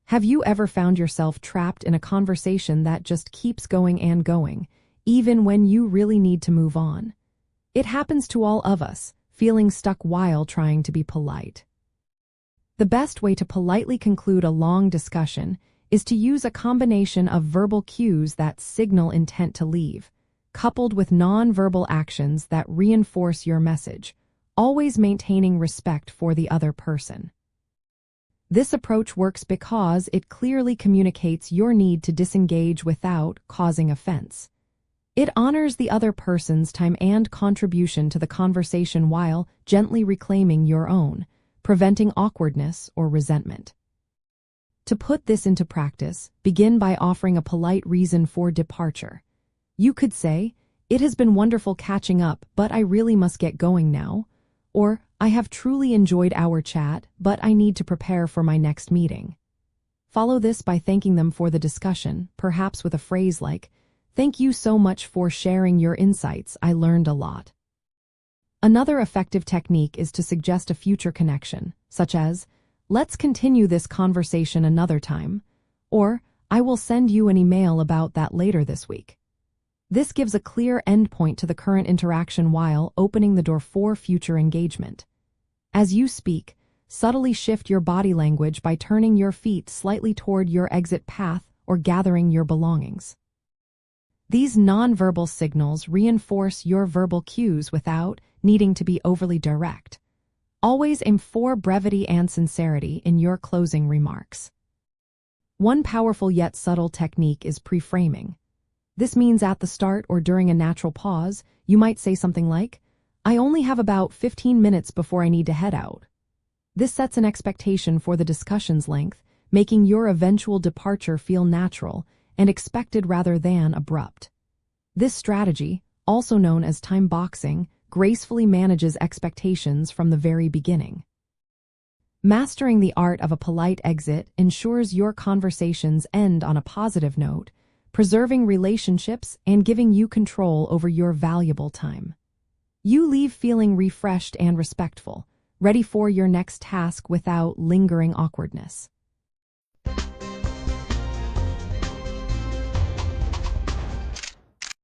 Have you ever found yourself trapped in a conversation that just keeps going and going, even when you really need to move on? It happens to all of us, feeling stuck while trying to be polite. The best way to politely conclude a long discussion is to use a combination of verbal cues that signal intent to leave, coupled with non-verbal actions that reinforce your message, always maintaining respect for the other person. This approach works because it clearly communicates your need to disengage without causing offense. It honors the other person's time and contribution to the conversation while gently reclaiming your own, preventing awkwardness or resentment. To put this into practice, begin by offering a polite reason for departure. You could say, "It has been wonderful catching up, but I really must get going now." Or, "I have truly enjoyed our chat, but I need to prepare for my next meeting." Follow this by thanking them for the discussion, perhaps with a phrase like, "Thank you so much for sharing your insights, I learned a lot." Another effective technique is to suggest a future connection, such as, "Let's continue this conversation another time," or "I will send you an email about that later this week." This gives a clear endpoint to the current interaction while opening the door for future engagement. As you speak, subtly shift your body language by turning your feet slightly toward your exit path or gathering your belongings. These nonverbal signals reinforce your verbal cues without needing to be overly direct. Always aim for brevity and sincerity in your closing remarks. One powerful yet subtle technique is pre-framing. This means at the start or during a natural pause, you might say something like, "I only have about 15 minutes before I need to head out." This sets an expectation for the discussion's length, making your eventual departure feel natural and expected rather than abrupt. This strategy, also known as time boxing, gracefully manages expectations from the very beginning. Mastering the art of a polite exit ensures your conversations end on a positive note, preserving relationships and giving you control over your valuable time. You leave feeling refreshed and respectful, ready for your next task without lingering awkwardness.